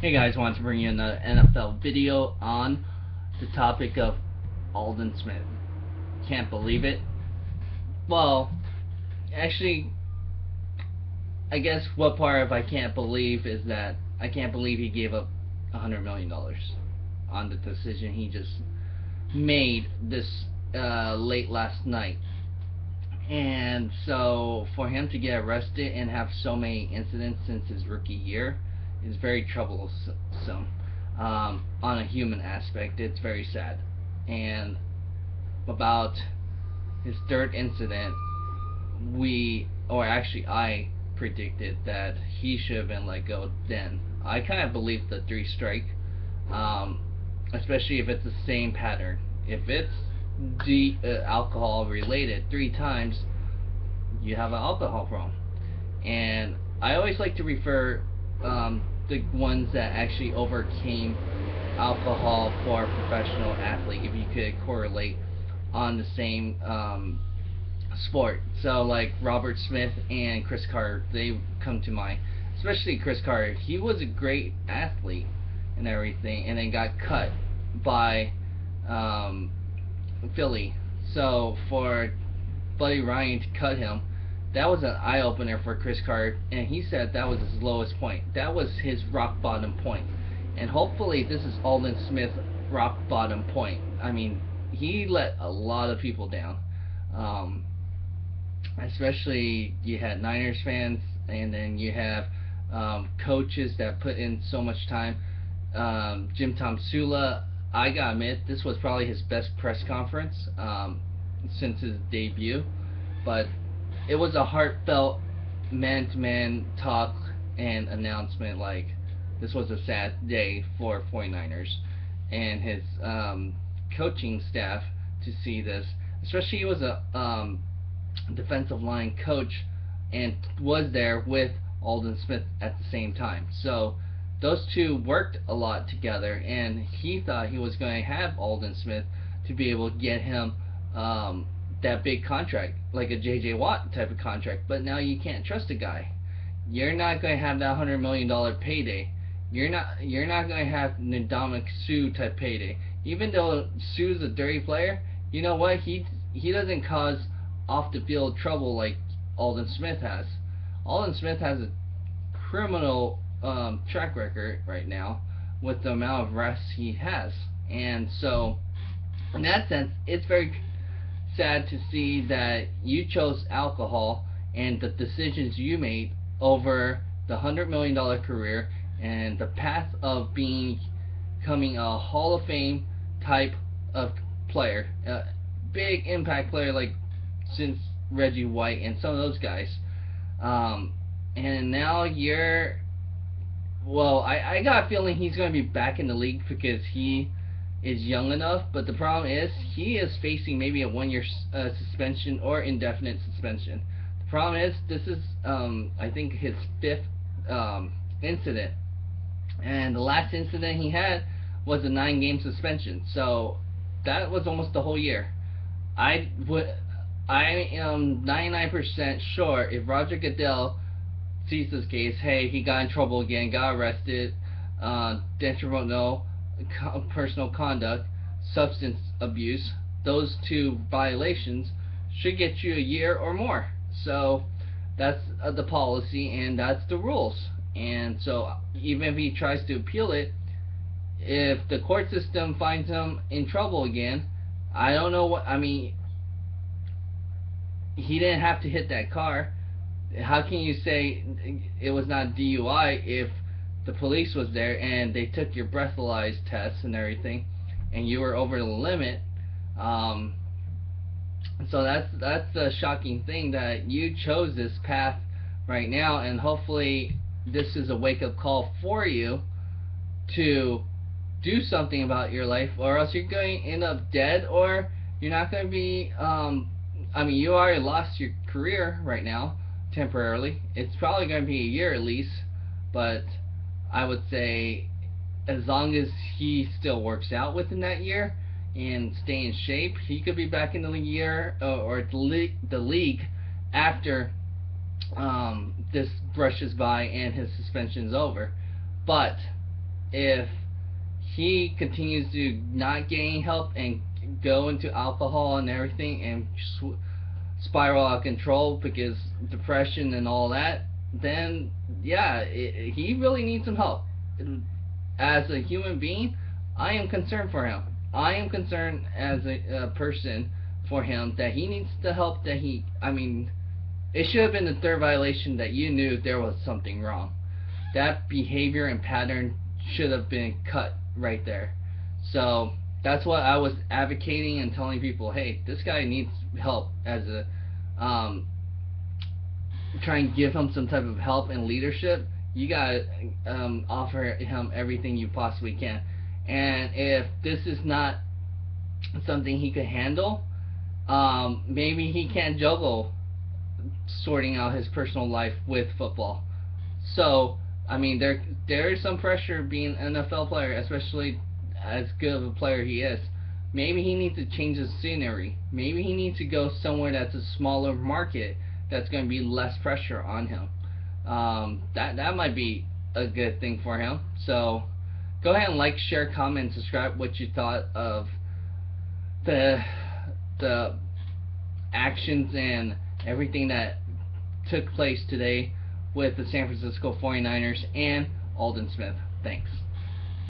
Hey guys, wanted to bring you another NFL video on the topic of Aldon Smith. Can't believe it. Well, actually, I guess what part of I can't believe is that I can't believe he gave up $100 million on the decision he just made this late last night. And so for him to get arrested and have so many incidents since his rookie year is very troublesome. On a human aspect, it's very sad. And about his third incident, I predicted that he should have been let go then. I kind of believe the 3 strike, especially if it's the same pattern. If it's alcohol related 3 times, you have an alcohol problem. And I always like to refer the ones that actually overcame alcohol for a professional athlete, if you could correlate on the same sport. So like Robert Smith and Chris Carter, they come to mind. Especially Chris Carter. He was a great athlete and everything, and then got cut by Philly. So for Buddy Ryan to cut him, that was an eye-opener for Chris Carter, and he said that was his lowest point. That was his rock bottom point. And hopefully this is Aldon Smith's rock bottom point. I mean, he let a lot of people down. Especially you had Niners fans, and then you have coaches that put in so much time. Jim Tomsula, I gotta admit, this was probably his best press conference since his debut, but it was a heartfelt man-to-man talk and announcement. Like, this was a sad day for 49ers and his coaching staff to see this. Especially he was a defensive line coach and was there with Aldon Smith at the same time. So those two worked a lot together, and he thought he was going to have Aldon Smith to be able to get him that big contract, like a J.J. Watt type of contract. But now you can't trust a guy. You're not going to have that $100 million payday. You're not going to have Ndamukong Suh type payday. Even though Suh's a dirty player, you know what? He doesn't cause off the field trouble like Aldon Smith has. Aldon Smith has a criminal track record right now with the amount of arrests he has, and so in that sense, it's very sad to see that you chose alcohol and the decisions you made over the $100 million career and the path of becoming a Hall of Fame type of player, a big impact player like since Reggie White and some of those guys, and now you're, well, I got a feeling he's going to be back in the league because he is young enough, but the problem is he is facing maybe a 1-year suspension or indefinite suspension. The problem is this is I think his 5th incident, and the last incident he had was a 9-game suspension, so that was almost the whole year. I am 99% sure if Roger Goodell sees this case, hey, he got in trouble again, got arrested, detrimental personal conduct, substance abuse, those 2 violations should get you a year or more. So that's the policy, and that's the rules. And so even if he tries to appeal it, if the court system finds him in trouble again, I don't know what, I mean, he didn't have to hit that car. How can you say it was not DUI if the police was there and they took your breathalyzer tests and everything, and you were over the limit? So that's a shocking thing that you chose this path right now, and hopefully this is a wake-up call for you to do something about your life, or else you're going to end up dead, or you're not going to be I mean, you already lost your career right now temporarily. It's probably going to be a year at least, but I would say as long as he still works out within that year and stay in shape, he could be back in the year or the league after this brushes by and his suspension's over. But if he continues to not getting help and go into alcohol and everything and spiral out of control because depression and all that, then yeah, he really needs some help. As a human being, I am concerned for him. I am concerned as a person for him that he needs the help that he. I mean, it should have been the third violation that you knew there was something wrong. That behavior and pattern should have been cut right there. So that's what I was advocating and telling people, hey, this guy needs help as a try and give him some type of help and leadership. You gotta offer him everything you possibly can. And if this is not something he could handle, maybe he can't juggle sorting out his personal life with football. So I mean, there is some pressure being an NFL player, especially as good of a player he is. Maybe he needs to change his scenery. Maybe he needs to go somewhere that's a smaller market that's going to be less pressure on him. That might be a good thing for him. So go ahead and like, share, comment, and subscribe what you thought of the actions and everything that took place today with the San Francisco 49ers and Aldon Smith. Thanks.